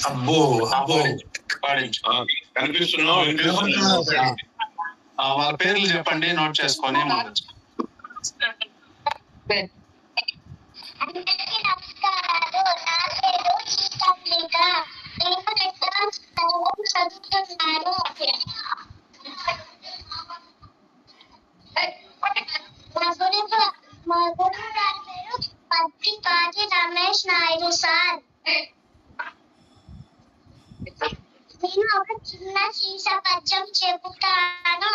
అబ్బో అబ్బో కనిపిస్తున్నావు. వాళ్ళ పేర్లు చెప్పండి, నోట్ చేసుకొని. మా గురువు గారి పేరు పత్తిపాటి రమేష్ నాయుడు సార్. నేను ఒక చిన్న సీసా పద్యం చెబుతాను.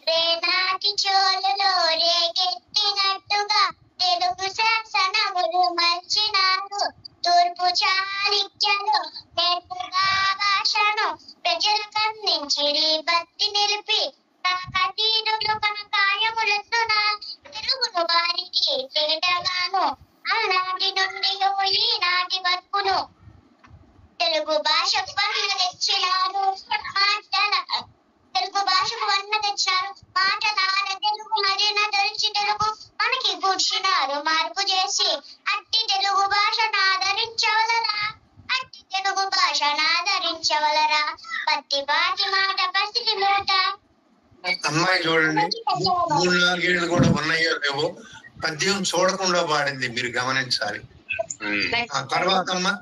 రేనాటి చోళులు రేగెత్తినట్టుగా తెలుగు శాసనములు మర్చినారు. తూర్పు చాళుక్యులు నేర్పుగా భాషను ప్రజలకందించిరి బట్టి నిలిపి కాకతీయులు మన కార్యములందున తెలుగును వారికి తేటగాను ఆనాటి నుండి ఈనాటి వరకును తెలుగు భాషకు వన్న తెచ్చినారు. తెలుగు భాషకు వన్న తెచ్చినారు. మాటలార తెలుగు మరిన దొరిచి తెలుగు మనకి కూర్చున్నారు మార్పు చేసి. అట్టి తెలుగు భాషను ఆదరించవలరా, అట్టి తెలుగు భాషను ఆదరించవలరా. పత్తిపాటి మాట పసిడి మూట. అమ్మాయి చూడండి, 3-4 ఏళ్ళు కూడా ఉన్నాయో లేవో పద్యం చూడకుండా పాడింది, మీరు గమనించాలి. ఆ తర్వాత అమ్మా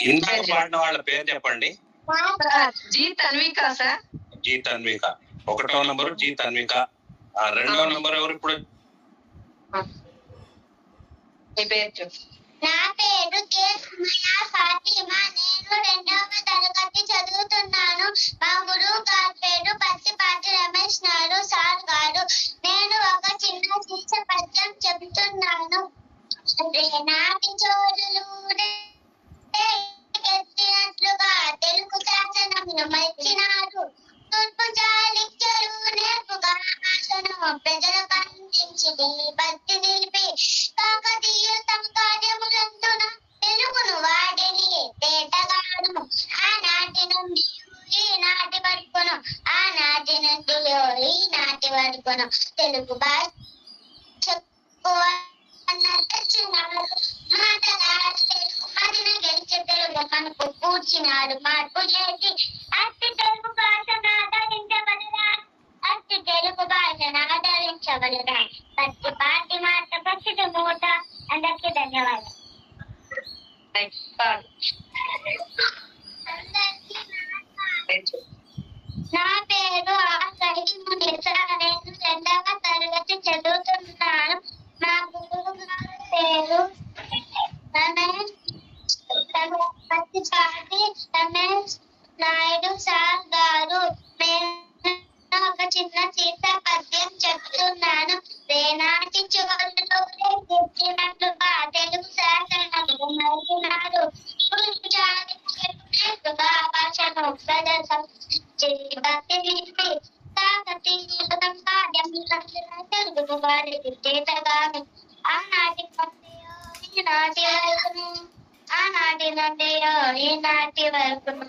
ఇంట్లో పాడిన వాళ్ళ పేరు చెప్పండి. జీ తన్విక సార్. జీ తన్విక 1వ నంబరు జీ తన్విక. 2వ నంబర్ ఎవరు ఇప్పుడు? నా పేరు కే ఫాతిమా. నేను 2వ తరగతి చదువుతున్నాను. మా గురువు గారి పేరు పత్తిపాటి రమేష్ నాయుడు సార్ గారు. నేను ఒక చిన్న సీస పద్యం చెబుతున్నాను. నాటి చోళులు ఎత్తినట్లుగా తెలుగు శాసనమును మర్చినారు. తూర్పు చాళుక్యులు నేర్పుగా భాషను ప్రజలకు అందించిరి బట్టి నిలిపి కాకతీయులు తమ కార్యములందున తెలుగును వాడిని తేటగాను ఆనాటి నుండి ఈనాటి వరకును తెలుగు భాష గెలిచే తెలుగు మనకు కూర్చున్నాడు మార్పు చేసి. అట్టి తెలుగు భాషను ఆదరించవలరా, అట్టి తెలుగు భాషను ఆదరించవలరా. పత్తిపాటి మాట పసిడి మూట. అందరికీ ధన్యవాదాలు. నా పేరు మునిసా. నేను 2వ తరగతి చదువుతున్నాను. నా గురువు గారి పేరు పత్తిపాటి రమేష్ నాయుడు సార్ గారు. నేను ఒక చిన్న సీసా పద్యం చెప్తున్నాను. రేనాటి చోళులు రేగెత్తినట్లుగా తెలుగు శాసనములు మర్చినారు. భాషను ప్రజలు భక్తి నిలిపి కాకతీయులు తమ కార్యములందున తెలుగు వారికి తేటగాను ఆనాటి నుండి ఈనాటి వరకును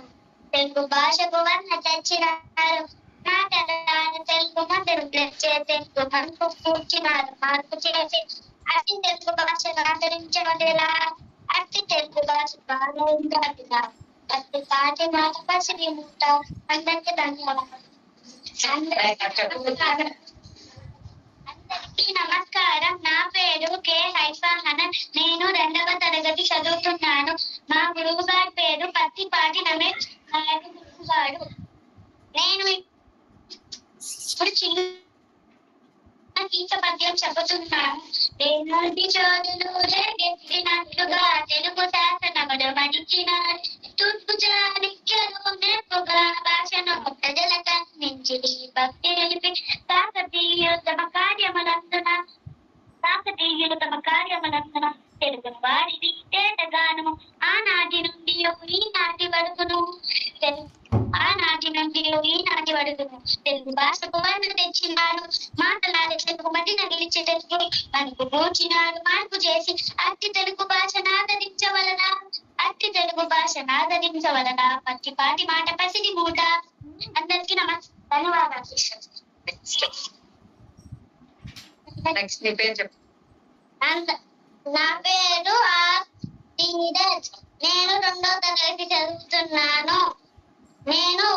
తెలుగు భాషకు వన్న తెచ్చినారు. మాటలారు తెలుగు మందులు తెచ్చే తెలుగు మనకు కూర్చున్నారు మార్పు చేసి. అట్టి తెలుగు భాషను ఆదరించవలెలా, అట్టి తెలుగు భాషను ఆదరించవలెలా. పత్తిపాటి మాట పసిడి మూట. అందరికీ ధన్యవాదాలు. అందరికీ నమస్కారం. నా పేరు కే హైఫాహన. నేను 2వ తరగతి చదువుతున్నాను. మా గురువు గారి పేరు పత్తిపాటి రమేష్ నాయుడు గురువు గారు. నేను ఇప్పుడు చిన్న గీత పద్యం చెబుతున్నాను. రేనాటి చోళులు రేగెత్తినట్లుగా తెలుగు శాసనములు మరిచినారు. తూర్పు చాళుక్యులు నేర్పుగా భాషను ప్రజలకు అందించిరి భక్తి నిలిపి కాకతీయులు తమ కార్యములందున తెలుగును వారిది తేటగాను ఆనాటి నుండి ఈనాటి వరకును తెలుగు భాషకు వన్న తెచ్చినారు. మాటలాడే తెలుగు మదిన గెలిచే తెలుగు మనకు కూర్చినారు మార్పు చేసి. అట్టి తెలుగు భాషను ఆదరించవలన, అట్టి తెలుగు భాషను ఆదరించవలన పట్టి పాటి మాట పసిడి మూట. అందరికీ ధన్యవాదాలు. నెక్స్ట్ నీ పేరు చెప్పు. నా పేరు ధీరజ్. నేను 2వ తరగతి చదువుతున్నాను. నేను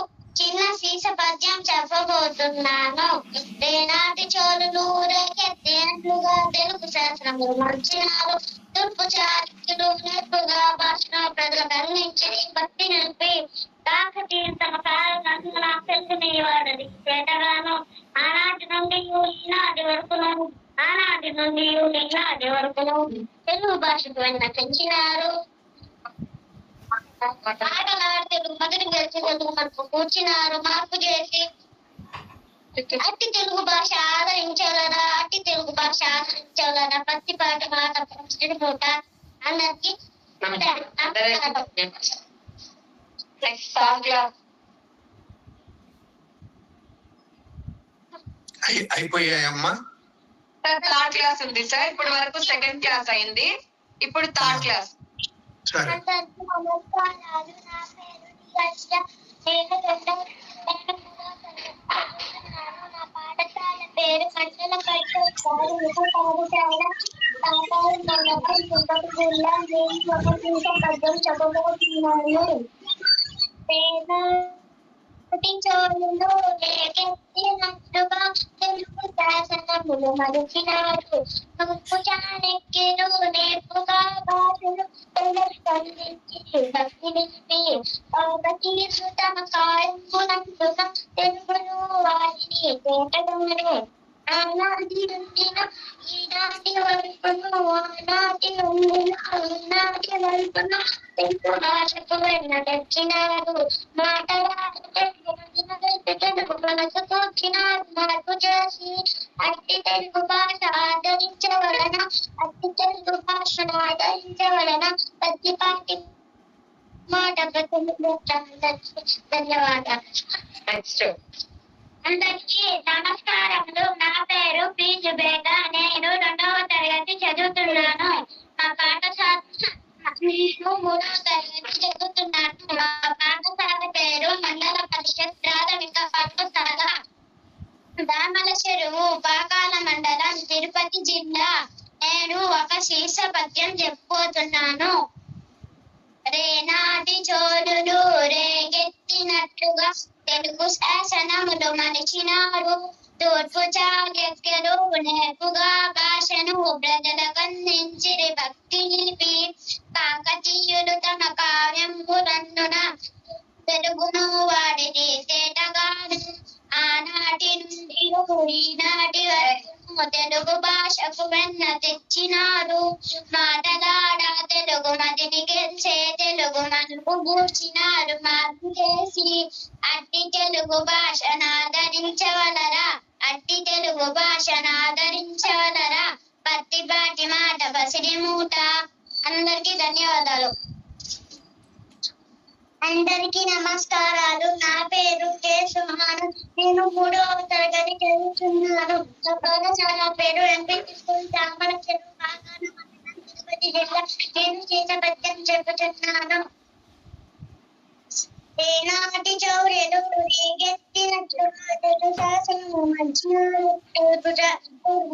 చిన్న సీస పద్యం చెప్పబోతున్నాను. రేనాటి చోళులు రేకెత్తేండ్లుగా తెలుగు శాస్త్రములు మంచినారు. తూర్పు చాళుక్యులు నేర్పుగా భాషను ప్రజలకు అందించి భక్తి నిలిపి కాకతీయులు తమ కారణంగా తెలుగుని వాడని చేతగాను ఆనాటి నుండి ఈనాటి వరకును తెలుగు భాషకు వెన్న పెంచినారు. తెలుగు మొదటి కలిసి తెలుగు మనకు కూర్చున్నారు మార్పు చేసి. అట్టి తెలుగు భాష ఆదరించాలరా ప్రతి పాట మాట పూట. అందరికి అయిపోయాయమ్మా. థర్డ్ క్లాస్ ఉంది సార్. ఇప్పటి వరకు సెకండ్ క్లాస్ అయింది. ఇప్పుడు థర్డ్ క్లాస్. సరే. అందరికీ నమస్కారాలు. నా పేరు నా పాఠశాల పేరు మండల పరిషత్ పాఠశాల పాఠశాల జిల్లా. నేను ఒక సీస పద్యం చెప్పబోతున్నాను. చోళులు రేకెత్తినట్లుగా తెలుగు శాసనములు మలిచినారు. తూర్పు చాణక్యులు నేర్పుగా భాషను స్పందించి భక్తి నిలిపి కాకతీయులు తమ కాయమునందుగా తెలుగును వారిని చేతగమను. ఆనాటి నుండి ఈనాటి వరకును తెలుగు భాషకు వెన్న తెచ్చినారు. మాటలాడితే తెలుగు మనసు కూర్చినారు మార్పు చేసి. అట్టి తెలుగు భాష ఆదరించవలన ప్రతి పాటి మాట ధన్యవాదాలు. అందరికీ నమస్కారములు. నా పేరు పి జుబేదా. నేను 2వ తరగతి చదువుతున్నాను. మా పాఠశాల 3వ తరగతి చదువుతున్నాను. మా పాఠశాల పేరు మండల పరిషత్ ప్రాథమిక పాఠశాల దామల చెరువు పాకాల మండలం తిరుపతి జిల్లా. నేను ఒక సీస పద్యం చెప్పబోతున్నాను. రేనాటి చోళులు రేగెత్తినట్లుగా తెలుగు శాసనములు మలిచినారు. తూర్పు చాళుక్యులు నేర్పుగా భాషను ప్రజలకు అందించిరి భక్తి నిలిపి. కాకతీయులు తమ కావ్యములందున తెలుగును వాడిని తేటగాను. ఆనాటి నుండి ఈనాటి వరకు తెలుగు భాషకు వెన్న తెచ్చినారు. మాటలాడ తెలుగు మదిని గెలిచే తెలుగు మనకు కూర్చినారు మార్పు చేసి. అట్టి తెలుగు భాషను ఆదరించవలరా పత్తి పాటి మాట పసిడి మూట. అందరికీ ధన్యవాదాలు. అందరికీ నమస్కారాలు. నా పేరు కె సుహాను. నేను 3వ తరగతి చదువుతున్నాను. నా పాఠశాల పేరు ఎంపీటీ స్కూల్ దామల చెరువు పాకాల మండలం తిరుపతి జిల్లా. నేను సీస పద్యం చెబుతున్నాను. ఏనాటి చౌర్యులు రేగెత్తినట్లుగా తెలుగు శాసనము మలిచినారు. తూర్పు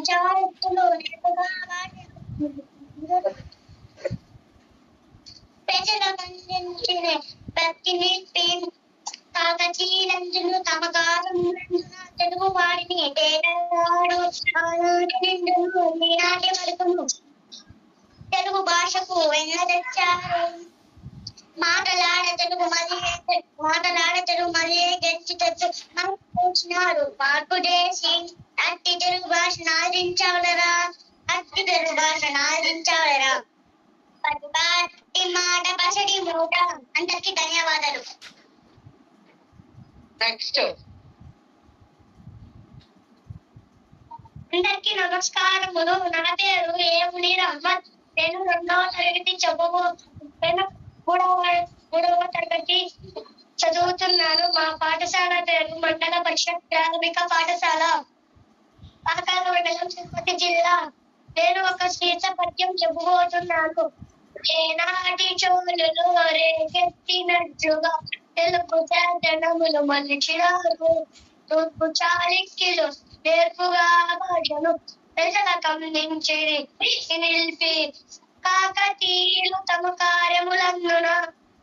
చాళుక్యులు నేర్పుగా భాషను ప్రజలకు అందించిన భక్తి నిలిపి. కాకతీయులు తమ కాలమునందున తెలుగు వారిని తేటగాడు. ఆనాటి నుండి ఈనాటి వరకును తెలుగు భాషకు వెన్న తెచ్చారు. మాటలాడ తెలుగు మళ్ళీ గెలిచి తెచ్చు మనకు కూర్చున్నారు మార్పు చేసి. అట్టి తెలుగు భాషను ఆదరించవలరా పట్టి మాట పసడి మూట. అందరికీ ధన్యవాదాలు. నెక్స్ట్. అందరికీ నమస్కారములు. నా పేరు ఏ మునీరమ్మ. నేను 2వ తరగతి మూడవ తరగతి చదువుతున్నాను. మా పాఠశాల పేరు మండల పరిషత్ ప్రాథమిక పాఠశాల పాకాల మండలం తిరుపతి జిల్లా. నేను ఒక సీస పద్యం చెప్పబోతున్నాను. ఏనాటి చోళులు రేకెత్తినట్లుగా తెలుగు శాసనములు మలిచినారు. తూర్పు చాళుక్యులు నేర్పుగా భాషను ప్రజలకు అందించి నిలిపి కాకతీయులు తమ కార్యములందున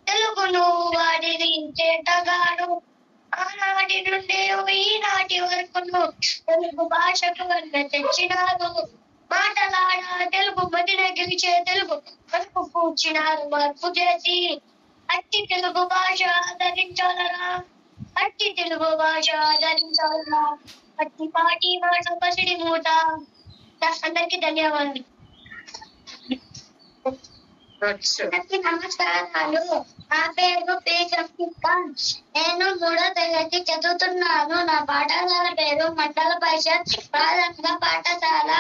తెలుగును వాడిని చేతగాను. ఆనాటి నుండి ఈనాటి వరకును తెలుగు భాషకు వల్ల తెచ్చినారు. మాటలాడ తెలుగు మదిన గెలిచే తెలుగు మనకు కూర్చినారు మార్పు చేసి. అట్టి తెలుగు భాష ఆదరించాలరా, అట్టి తెలుగు భాష ఆదరించాలరా, అట్టి పాటి మాట పసిడి మూట. అందరికి ధన్యవాదాలు. అందరికీ నమస్కారాలు. నా పేరు పి. ఖాన్. నేను 3వ తరగతి చదువుతున్నాను. నా పాఠశాల పేరు మండల పరిషత్ ప్రాథమిక పాఠశాల.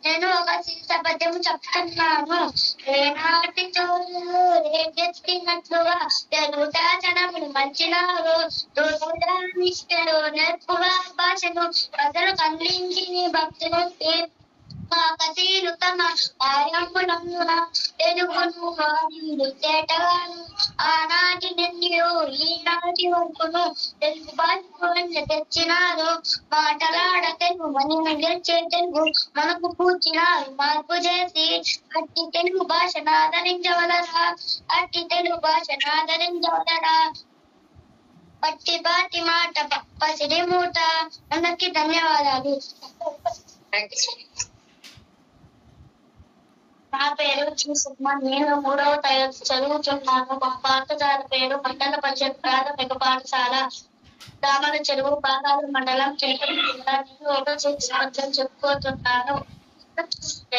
నేను ఒక శీర్ష పద్యం చెప్తున్నాను. ఏనాటి చోళులు రేకెత్తినట్లుగా తెలుగు శాసనములు మలిచినారు. తూర్పు నేర్పుగా భాషను ప్రజలకు అందించి భక్తులు కాకతీయులు తమ కార్యములందున తెలుగును వాడిని చేతగాను. ఆనాటి నుండి ఈనాటి వరకును తెలుగు భాషను తెచ్చినారు. మాటలాడ తెలుగు మనని గెలిచే తెలుగు మనకు కూర్చినారు మార్పు చేసి. అట్టి తెలుగు భాషను ఆదరించవలరా, అట్టి తెలుగు భాషను ఆదరించవలరా, పట్టి పాటి మాట పసిడి మూట. అందరికి ధన్యవాదాలు. నా పేరు జి. సుష్మా. నేను 3వ తరగతి చదువుతున్నాను. మా పాఠశాల పేరు మండల పరిషత్ ప్రాథమిక పాఠశాల దామల చెరువు పాదాల మండలం చిత్తూరు జిల్లా. నేను ఒక శీర్ష పద్యం చెప్పుకోతున్నాను.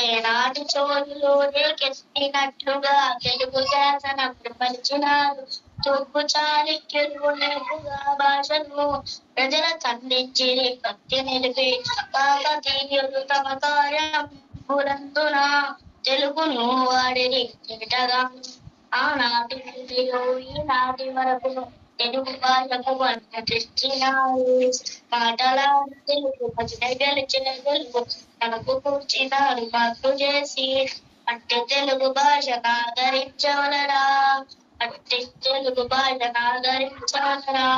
ఏనాటి చోళులు రేకెత్తినట్లుగా తెలుగు శాసనములు మలిచినారు. తూర్పు చాళుక్యులు నేర్పుగా భాషను ప్రజలకు అందించి భక్తి నిలిపి కాకతీయులు తమ కార్యములందున తెలుగును వాడిని చేతగా. ఆనాటి నుండి ఈనాటి వరకు తెలుగు భాషకు వల్ల తెచ్చినారు. మాటలాడి తెలుగు భజన గెలిచిన తెలుగు మనకు కూర్చినారు మార్పు చేసి. అట్టి తెలుగు భాషను ఆదరించవలరా, అట్టి తెలుగు భాషను ఆదరించవలరా,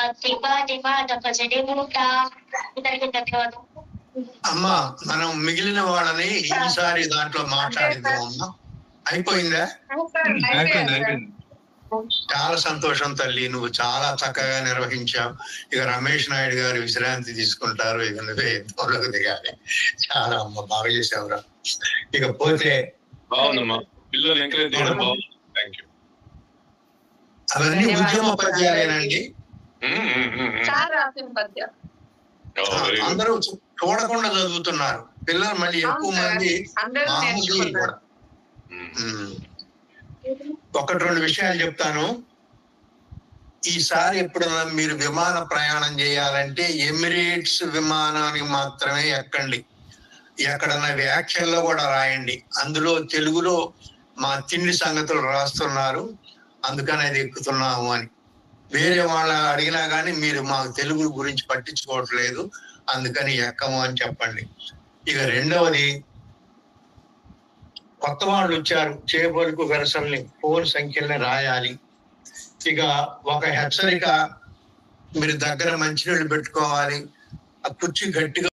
పత్తి పాటి మాట పసిడి మూట. అందరికీ ధన్యవాదాలు. అమ్మా, మనం మిగిలిన వాళ్ళని ఈసారి దాంట్లో మాట్లాడిద్దాం అమ్మా. అయిపోయిందా? చాలా సంతోషం తల్లి, నువ్వు చాలా చక్కగా నిర్వహించావు. ఇక రమేష్ నాయుడు గారు విశ్రాంతి తీసుకుంటారు. ఇక నువ్వే యుద్ధంలోకి దిగాలి. చాలా అమ్మ, బాగా చేసావురా. ఇక పోతే అవన్నీ ఉద్యమ పద్యాలేనండి. అందరూ చూడకుండా చదువుతున్నారు పిల్లలు. మళ్ళీ ఎక్కువ మంది మామూలు కూడా. 1-2 విషయాలు చెప్తాను. ఈసారి ఎప్పుడైనా మీరు విమాన ప్రయాణం చేయాలంటే ఎమిరేట్స్ విమానానికి మాత్రమే ఎక్కండి. ఎక్కడన్నా వ్యాఖ్యల్లో కూడా రాయండి. అందులో తెలుగులో మా తిండి సంగతులు రాస్తున్నారు, అందుకని అది ఎక్కుతున్నాము అని. వేరే వాళ్ళ అడిగినా కానీ మీరు మాకు తెలుగు గురించి పట్టించుకోవట్లేదు, అందుకని ఎక్కము అని చెప్పండి. ఇక రెండవది, కొత్త వాళ్ళు వచ్చారు, చేపలకు వెరసల్ని ఫోన్ సంఖ్యల్ని రాయాలి. ఇక ఒక హెచ్చరిక, మీరు దగ్గర మంచినీళ్ళు పెట్టుకోవాలి. ఆ కుర్చీ గట్టిగా